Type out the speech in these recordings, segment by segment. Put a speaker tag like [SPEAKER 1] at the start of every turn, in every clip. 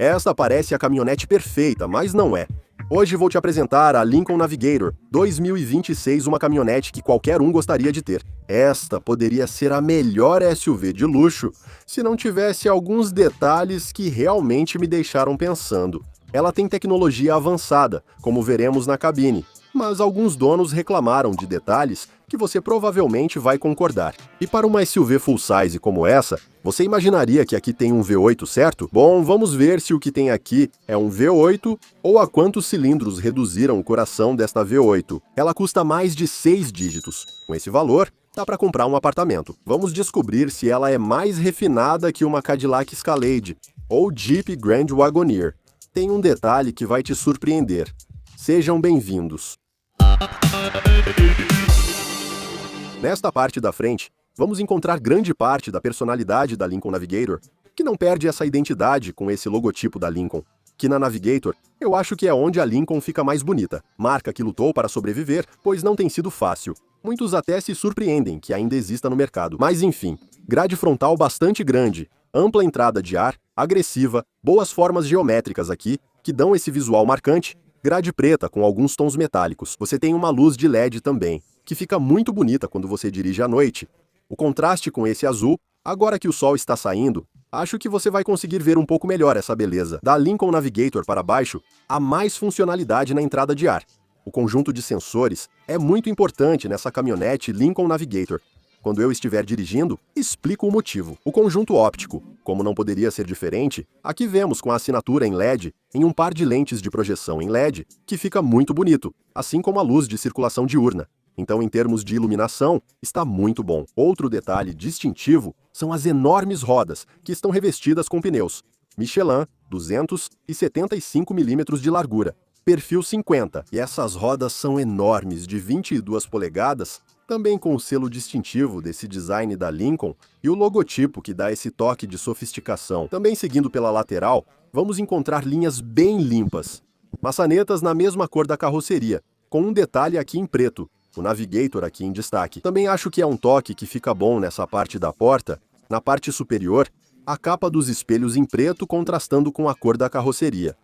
[SPEAKER 1] Esta parece a caminhonete perfeita, mas não é. Hoje vou te apresentar a Lincoln Navigator 2026, uma caminhonete que qualquer um gostaria de ter. Esta poderia ser a melhor SUV de luxo se não tivesse alguns detalhes que realmente me deixaram pensando. Ela tem tecnologia avançada, como veremos na cabine, mas alguns donos reclamaram de detalhes que você provavelmente vai concordar. E para uma SUV full size como essa, você imaginaria que aqui tem um V8, certo? Bom, vamos ver se o que tem aqui é um V8 ou a quantos cilindros reduziram o coração desta V8. Ela custa mais de 6 dígitos. Com esse valor, dá para comprar um apartamento. Vamos descobrir se ela é mais refinada que uma Cadillac Escalade ou Jeep Grand Wagoneer. Tem um detalhe que vai te surpreender. Sejam bem-vindos. Nesta parte da frente, vamos encontrar grande parte da personalidade da Lincoln Navigator, que não perde essa identidade com esse logotipo da Lincoln, que na Navigator eu acho que é onde a Lincoln fica mais bonita, marca que lutou para sobreviver, pois não tem sido fácil. Muitos até se surpreendem que ainda exista no mercado, mas enfim, grade frontal bastante grande, ampla entrada de ar, agressiva, boas formas geométricas aqui, que dão esse visual marcante, grade preta com alguns tons metálicos. Você tem uma luz de LED também, que fica muito bonita quando você dirige à noite. O contraste com esse azul, agora que o sol está saindo, acho que você vai conseguir ver um pouco melhor essa beleza. Da Lincoln Navigator para baixo, há mais funcionalidade na entrada de ar. O conjunto de sensores é muito importante nessa caminhonete Lincoln Navigator. Quando eu estiver dirigindo, explico o motivo. O conjunto óptico, como não poderia ser diferente, aqui vemos com a assinatura em LED em um par de lentes de projeção em LED, que fica muito bonito, assim como a luz de circulação diurna. Então, em termos de iluminação, está muito bom. Outro detalhe distintivo são as enormes rodas, que estão revestidas com pneus Michelin 275 mm de largura, perfil 50, e essas rodas são enormes, de 22 polegadas, também com o selo distintivo desse design da Lincoln e o logotipo que dá esse toque de sofisticação. Também seguindo pela lateral, vamos encontrar linhas bem limpas. Maçanetas na mesma cor da carroceria, com um detalhe aqui em preto, o Navigator aqui em destaque. Também acho que é um toque que fica bom nessa parte da porta. Na parte superior, a capa dos espelhos em preto contrastando com a cor da carroceria.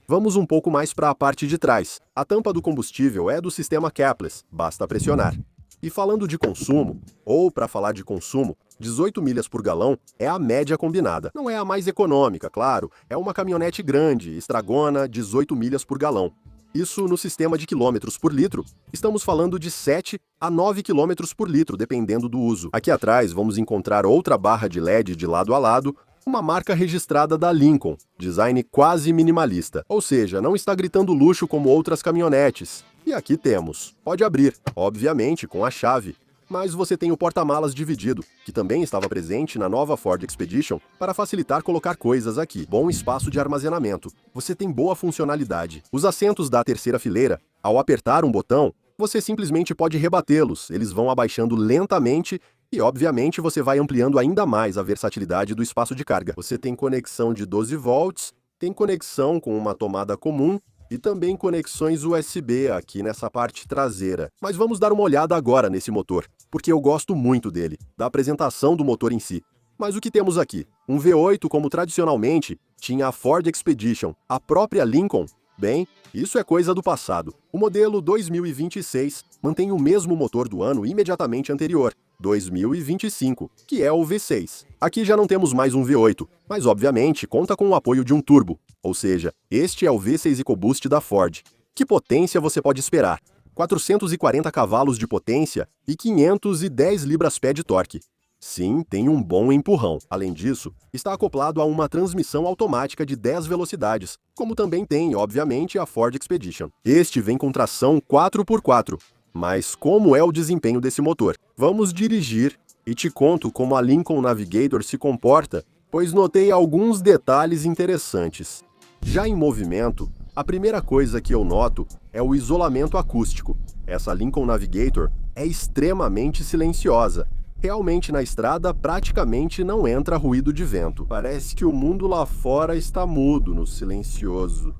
[SPEAKER 1] Vamos um pouco mais para a parte de trás. A tampa do combustível é do sistema Capless, basta pressionar. E falando de consumo, ou para falar de consumo, 18 milhas por galão é a média combinada. Não é a mais econômica, claro, é uma caminhonete grande, estragona, 18 milhas por galão. Isso no sistema de quilômetros por litro, estamos falando de 7 a 9 quilômetros por litro, dependendo do uso. Aqui atrás vamos encontrar outra barra de LED de lado a lado, uma marca registrada da Lincoln, design quase minimalista, ou seja, não está gritando luxo como outras caminhonetes. E aqui temos. Pode abrir, obviamente com a chave, mas você tem o porta-malas dividido, que também estava presente na nova Ford Expedition para facilitar colocar coisas aqui. Bom espaço de armazenamento. Você tem boa funcionalidade. Os assentos da terceira fileira, ao apertar um botão, você simplesmente pode rebatê-los. Eles vão abaixando lentamente e, obviamente, você vai ampliando ainda mais a versatilidade do espaço de carga. Você tem conexão de 12 volts, tem conexão com uma tomada comum, e também conexões USB aqui nessa parte traseira. Mas vamos dar uma olhada agora nesse motor, porque eu gosto muito dele, da apresentação do motor em si. Mas o que temos aqui? Um V8 como tradicionalmente tinha a Ford Expedition, a própria Lincoln? Bem, isso é coisa do passado. O modelo 2026 mantém o mesmo motor do ano imediatamente anterior, 2025, que é o V6. Aqui já não temos mais um V8, mas obviamente conta com o apoio de um turbo, ou seja, este é o V6 EcoBoost da Ford. Que potência você pode esperar? 440 cavalos de potência e 510 libras-pé de torque. Sim, tem um bom empurrão. Além disso, está acoplado a uma transmissão automática de 10 velocidades, como também tem, obviamente, a Ford Expedition. Este vem com tração 4x4. Mas como é o desempenho desse motor? Vamos dirigir e te conto como a Lincoln Navigator se comporta, pois notei alguns detalhes interessantes. Já em movimento, a primeira coisa que eu noto é o isolamento acústico. Essa Lincoln Navigator é extremamente silenciosa. Realmente na estrada praticamente não entra ruído de vento. Parece que o mundo lá fora está mudo no silencioso.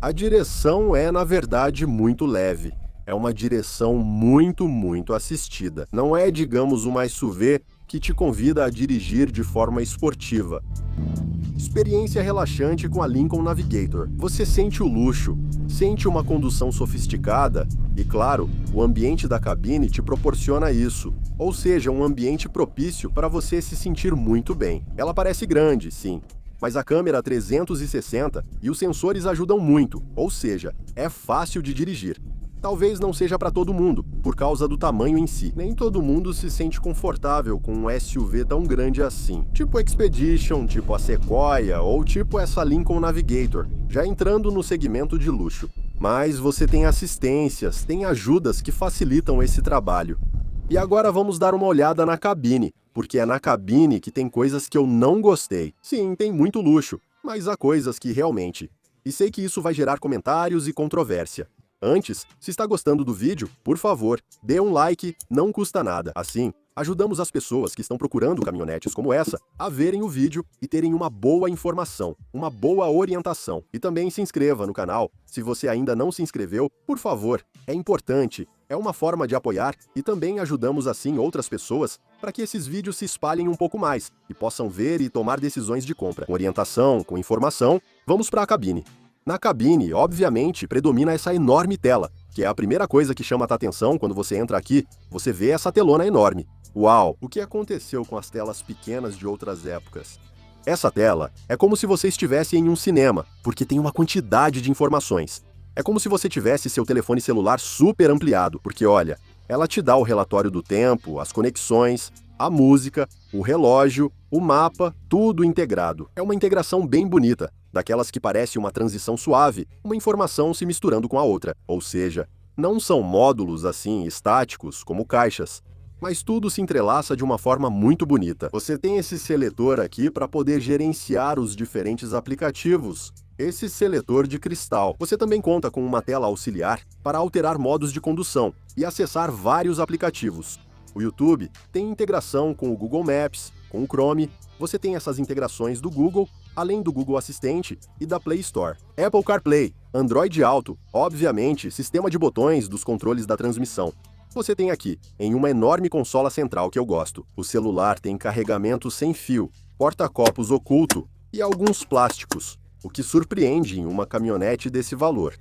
[SPEAKER 1] A direção é, na verdade, muito leve. É uma direção muito assistida. Não é, digamos, uma SUV que te convida a dirigir de forma esportiva. Experiência relaxante com a Lincoln Navigator. Você sente o luxo, sente uma condução sofisticada e, claro, o ambiente da cabine te proporciona isso, ou seja, um ambiente propício para você se sentir muito bem. Ela parece grande, sim, mas a câmera 360 e os sensores ajudam muito, ou seja, é fácil de dirigir. Talvez não seja para todo mundo, por causa do tamanho em si. Nem todo mundo se sente confortável com um SUV tão grande assim. Tipo Expedition, tipo a Sequoia ou tipo essa Lincoln Navigator, já entrando no segmento de luxo. Mas você tem assistências, tem ajudas que facilitam esse trabalho. E agora vamos dar uma olhada na cabine, porque é na cabine que tem coisas que eu não gostei. Sim, tem muito luxo, mas há coisas que realmente. E sei que isso vai gerar comentários e controvérsia. Antes, se está gostando do vídeo, por favor, dê um like, não custa nada. Assim, ajudamos as pessoas que estão procurando caminhonetes como essa a verem o vídeo e terem uma boa informação, uma boa orientação. E também se inscreva no canal. Se você ainda não se inscreveu, por favor, é importante. É uma forma de apoiar e também ajudamos assim outras pessoas para que esses vídeos se espalhem um pouco mais e possam ver e tomar decisões de compra. Com orientação, com informação, vamos para a cabine. Na cabine, obviamente, predomina essa enorme tela, que é a primeira coisa que chama a atenção quando você entra aqui, você vê essa telona enorme. Uau! O que aconteceu com as telas pequenas de outras épocas? Essa tela é como se você estivesse em um cinema, porque tem uma quantidade de informações. É como se você tivesse seu telefone celular super ampliado, porque olha, ela te dá o relatório do tempo, as conexões, a música, o relógio, o mapa, tudo integrado. É uma integração bem bonita, daquelas que parece uma transição suave, uma informação se misturando com a outra. Ou seja, não são módulos assim estáticos como caixas, mas tudo se entrelaça de uma forma muito bonita. Você tem esse seletor aqui para poder gerenciar os diferentes aplicativos. Esse seletor de cristal. Você também conta com uma tela auxiliar para alterar modos de condução e acessar vários aplicativos. O YouTube tem integração com o Google Maps, com o Chrome. Você tem essas integrações do Google, além do Google Assistente e da Play Store. Apple CarPlay, Android Auto, obviamente, sistema de botões dos controles da transmissão. Você tem aqui, em uma enorme consola central que eu gosto. O celular tem carregamento sem fio, porta-copos oculto e alguns plásticos, o que surpreende em uma caminhonete desse valor.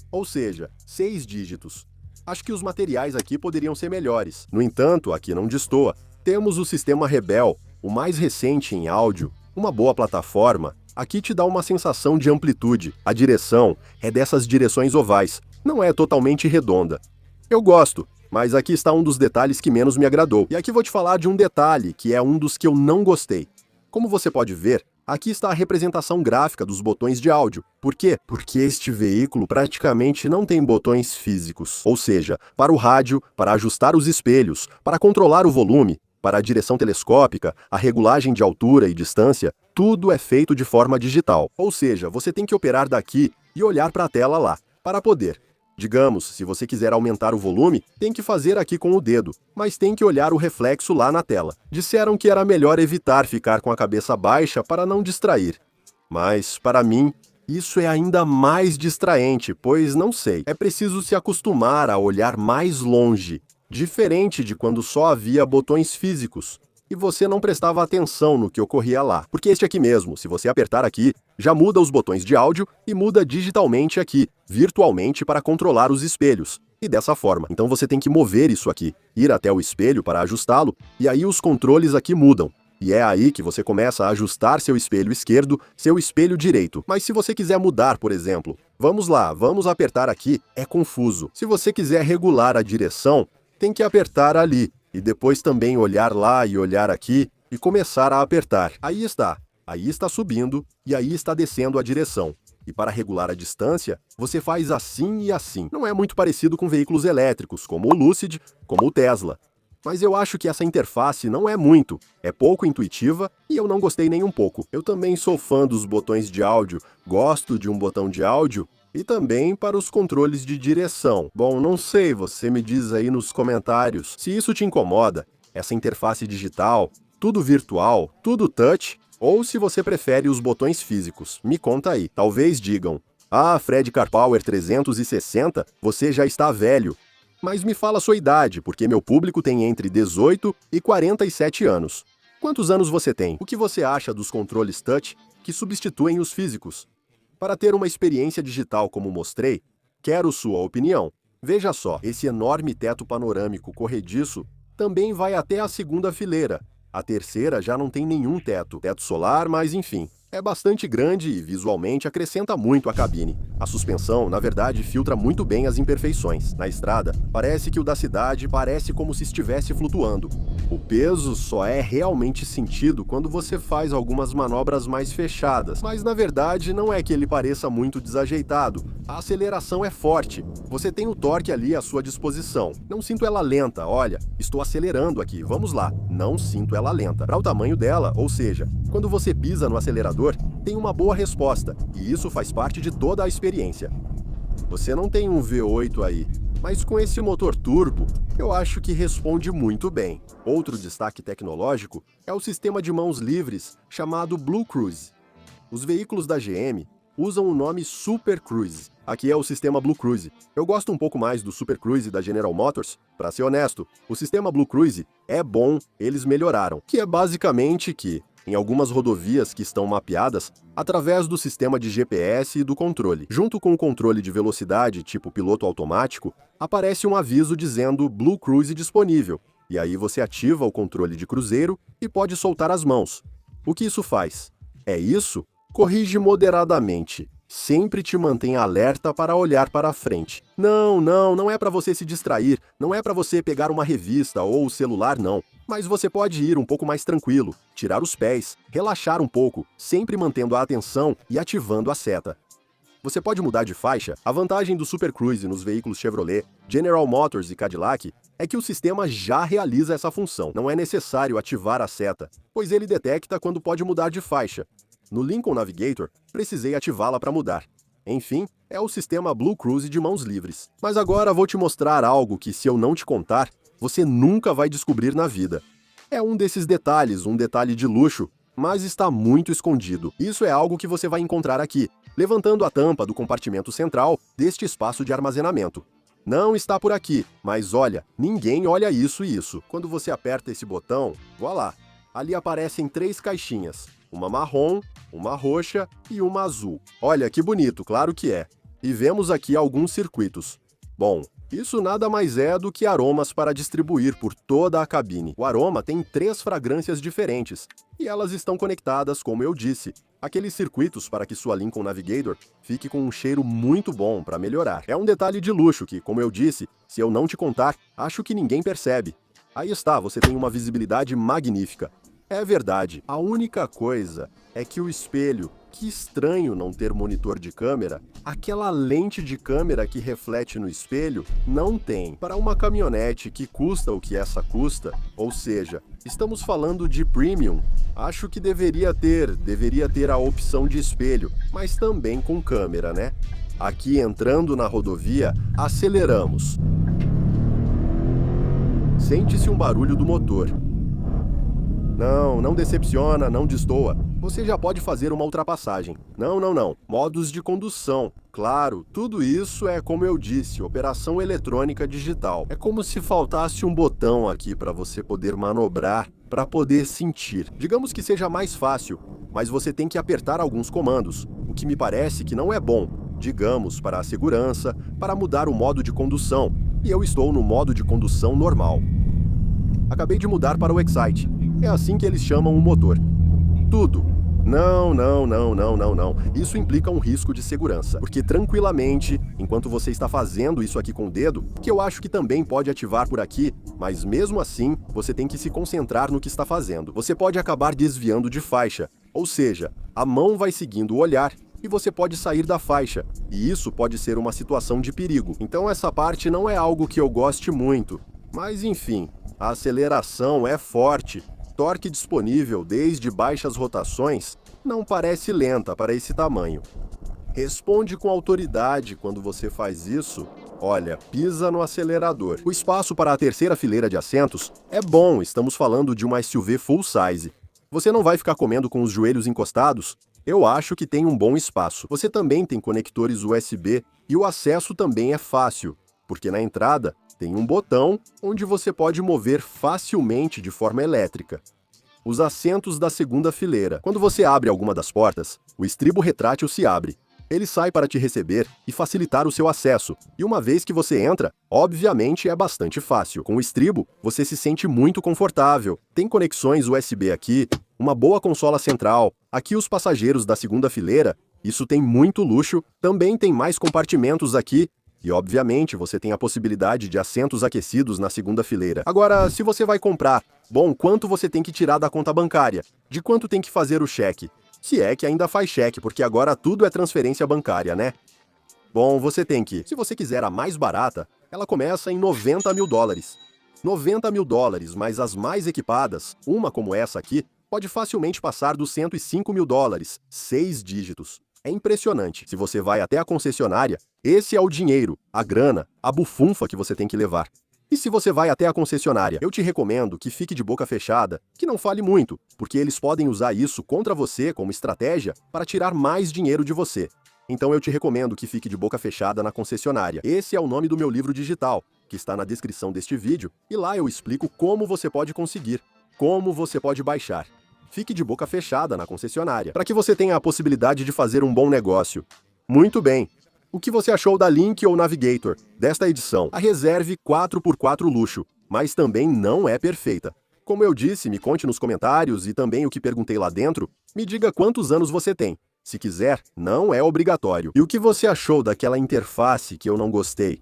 [SPEAKER 1] Ou seja, 6 dígitos. Acho que os materiais aqui poderiam ser melhores. No entanto, aqui não destoa. Temos o sistema Rebel, o mais recente em áudio, uma boa plataforma. Aqui te dá uma sensação de amplitude. A direção é dessas direções ovais, não é totalmente redonda. Eu gosto, mas aqui está um dos detalhes que menos me agradou. E aqui vou te falar de um detalhe que é um dos que eu não gostei. Como você pode ver, aqui está a representação gráfica dos botões de áudio. Por quê? Porque este veículo praticamente não tem botões físicos. Ou seja, para o rádio, para ajustar os espelhos, para controlar o volume, para a direção telescópica, a regulagem de altura e distância, tudo é feito de forma digital. Ou seja, você tem que operar daqui e olhar para a tela lá, para poder. Digamos, se você quiser aumentar o volume, tem que fazer aqui com o dedo, mas tem que olhar o reflexo lá na tela. Disseram que era melhor evitar ficar com a cabeça baixa para não distrair. Mas, para mim, isso é ainda mais distraente, pois não sei. É preciso se acostumar a olhar mais longe, diferente de quando só havia botões físicos e você não prestava atenção no que ocorria lá. Porque este aqui mesmo, se você apertar aqui, já muda os botões de áudio e muda digitalmente aqui, virtualmente para controlar os espelhos. E dessa forma. Então você tem que mover isso aqui, ir até o espelho para ajustá-lo, e aí os controles aqui mudam. E é aí que você começa a ajustar seu espelho esquerdo, seu espelho direito. Mas se você quiser mudar, por exemplo, vamos lá, vamos apertar aqui, é confuso. Se você quiser regular a direção, tem que apertar ali, e depois também olhar lá e olhar aqui, e começar a apertar. Aí está subindo, e aí está descendo a direção. E para regular a distância, você faz assim e assim. Não é muito parecido com veículos elétricos, como o Lucid, como o Tesla. Mas eu acho que essa interface não é muito, é pouco intuitiva e eu não gostei nem um pouco. Eu também sou fã dos botões de áudio, gosto de um botão de áudio e também para os controles de direção. Bom, não sei, você me diz aí nos comentários se isso te incomoda, essa interface digital, tudo virtual, tudo touch, ou se você prefere os botões físicos. Me conta aí. Talvez digam, ah, Fred CarPower 360, você já está velho. Mas me fala a sua idade, porque meu público tem entre 18 e 47 anos. Quantos anos você tem? O que você acha dos controles touch que substituem os físicos? Para ter uma experiência digital como mostrei, quero sua opinião. Veja só, esse enorme teto panorâmico corrediço também vai até a segunda fileira. A terceira já não tem nenhum teto solar, mas enfim. É bastante grande e visualmente acrescenta muito à cabine. A suspensão, na verdade, filtra muito bem as imperfeições. Na estrada, parece que o da cidade parece como se estivesse flutuando. O peso só é realmente sentido quando você faz algumas manobras mais fechadas, mas na verdade não é que ele pareça muito desajeitado. A aceleração é forte. Você tem o torque ali à sua disposição. Não sinto ela lenta, olha, estou acelerando aqui, vamos lá. Não sinto ela lenta. Para o tamanho dela, ou seja, quando você pisa no acelerador, tem uma boa resposta, e isso faz parte de toda a experiência. Você não tem um V8 aí, mas com esse motor turbo, eu acho que responde muito bem. Outro destaque tecnológico é o sistema de mãos livres chamado Blue Cruise. Os veículos da GM usam o nome Super Cruise. Aqui é o sistema Blue Cruise. Eu gosto um pouco mais do Super Cruise da General Motors. Para ser honesto, o sistema Blue Cruise é bom, eles melhoraram, que é basicamente que em algumas rodovias que estão mapeadas através do sistema de GPS e do controle. Junto com o controle de velocidade tipo piloto automático, aparece um aviso dizendo Blue Cruise disponível, e aí você ativa o controle de cruzeiro e pode soltar as mãos. O que isso faz? É isso? Corrige moderadamente. Sempre te mantém alerta para olhar para frente. Não é para você se distrair, não é para você pegar uma revista ou o celular, não. Mas você pode ir um pouco mais tranquilo, tirar os pés, relaxar um pouco, sempre mantendo a atenção e ativando a seta. Você pode mudar de faixa. A vantagem do Super Cruise nos veículos Chevrolet, General Motors e Cadillac é que o sistema já realiza essa função. Não é necessário ativar a seta, pois ele detecta quando pode mudar de faixa. No Lincoln Navigator, precisei ativá-la para mudar. Enfim, é o sistema Blue Cruise de mãos livres. Mas agora vou te mostrar algo que, se eu não te contar, você nunca vai descobrir na vida. É um desses detalhes, um detalhe de luxo, mas está muito escondido. Isso é algo que você vai encontrar aqui, levantando a tampa do compartimento central deste espaço de armazenamento. Não está por aqui, mas olha, ninguém olha isso e isso. Quando você aperta esse botão, voilá, ali aparecem 3 caixinhas. Uma marrom, uma roxa e uma azul. Olha que bonito, claro que é. E vemos aqui alguns circuitos. Bom, isso nada mais é do que aromas para distribuir por toda a cabine. O aroma tem 3 fragrâncias diferentes, e elas estão conectadas, como eu disse, aqueles circuitos para que sua Lincoln Navigator fique com um cheiro muito bom para melhorar. É um detalhe de luxo que, como eu disse, se eu não te contar, acho que ninguém percebe. Aí está, você tem uma visibilidade magnífica. É verdade, a única coisa é que o espelho, que estranho não ter monitor de câmera, aquela lente de câmera que reflete no espelho, não tem. Para uma caminhonete que custa o que essa custa, ou seja, estamos falando de premium, acho que deveria ter a opção de espelho, mas também com câmera, né? Aqui entrando na rodovia, aceleramos. Sente-se um barulho do motor. Não decepciona, não destoa. Você já pode fazer uma ultrapassagem. Não. Modos de condução. Claro, tudo isso é, como eu disse, operação eletrônica digital. É como se faltasse um botão aqui para você poder manobrar, para poder sentir. Digamos que seja mais fácil, mas você tem que apertar alguns comandos, o que me parece que não é bom. Digamos, para a segurança, para mudar o modo de condução. E eu estou no modo de condução normal. Acabei de mudar para o Excite. É assim que eles chamam o motor. Tudo. Não. Isso implica um risco de segurança. Porque tranquilamente, enquanto você está fazendo isso aqui com o dedo, que eu acho que também pode ativar por aqui, mas mesmo assim, você tem que se concentrar no que está fazendo. Você pode acabar desviando de faixa. Ou seja, a mão vai seguindo o olhar e você pode sair da faixa. E isso pode ser uma situação de perigo. Então essa parte não é algo que eu goste muito. Mas enfim, a aceleração é forte. Torque disponível desde baixas rotações não parece lenta para esse tamanho. Responde com autoridade quando você faz isso. Olha, pisa no acelerador. O espaço para a terceira fileira de assentos é bom, estamos falando de uma SUV full size. Você não vai ficar comendo com os joelhos encostados? Eu acho que tem um bom espaço. Você também tem conectores USB e o acesso também é fácil, porque na entrada tem um botão onde você pode mover facilmente de forma elétrica. Os assentos da segunda fileira. Quando você abre alguma das portas, o estribo retrátil se abre. Ele sai para te receber e facilitar o seu acesso. E uma vez que você entra, obviamente é bastante fácil. Com o estribo, você se sente muito confortável. Tem conexões USB aqui, uma boa consola central. Aqui os passageiros da segunda fileira, isso tem muito luxo. Também tem mais compartimentos aqui. E, obviamente, você tem a possibilidade de assentos aquecidos na segunda fileira. Agora, se você vai comprar, bom, quanto você tem que tirar da conta bancária? De quanto tem que fazer o cheque? Se é que ainda faz cheque, porque agora tudo é transferência bancária, né? Bom, você tem que, se você quiser a mais barata, ela começa em 90 mil dólares. 90 mil dólares, mas as mais equipadas, uma como essa aqui, pode facilmente passar dos 105 mil dólares, 6 dígitos. É impressionante. Se você vai até a concessionária, esse é o dinheiro, a grana, a bufunfa que você tem que levar. E se você vai até a concessionária, eu te recomendo que fique de boca fechada, que não fale muito, porque eles podem usar isso contra você como estratégia para tirar mais dinheiro de você. Então eu te recomendo que fique de boca fechada na concessionária. Esse é o nome do meu livro digital, que está na descrição deste vídeo, e lá eu explico como você pode conseguir, como você pode baixar. Fique de boca fechada na concessionária, para que você tenha a possibilidade de fazer um bom negócio. Muito bem! O que você achou da Link ou Navigator desta edição? A Reserve 4x4 luxo, mas também não é perfeita. Como eu disse, me conte nos comentários e também o que perguntei lá dentro, me diga quantos anos você tem. Se quiser, não é obrigatório. E o que você achou daquela interface que eu não gostei?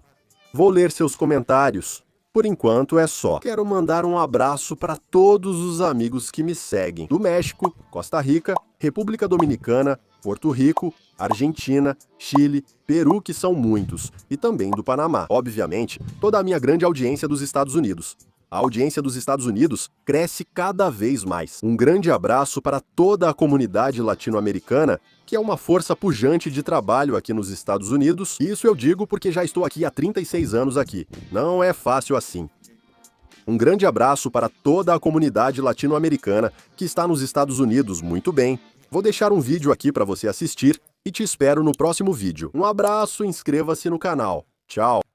[SPEAKER 1] Vou ler seus comentários. Por enquanto é só. Quero mandar um abraço para todos os amigos que me seguem. Do México, Costa Rica, República Dominicana, Porto Rico, Argentina, Chile, Peru, que são muitos, e também do Panamá. Obviamente, toda a minha grande audiência dos Estados Unidos. A audiência dos Estados Unidos cresce cada vez mais. Um grande abraço para toda a comunidade latino-americana, que é uma força pujante de trabalho aqui nos Estados Unidos. Isso eu digo porque já estou aqui há 36 anos aqui. Não é fácil assim. Um grande abraço para toda a comunidade latino-americana que está nos Estados Unidos muito bem. Vou deixar um vídeo aqui para você assistir e te espero no próximo vídeo. Um abraço, inscreva-se no canal. Tchau!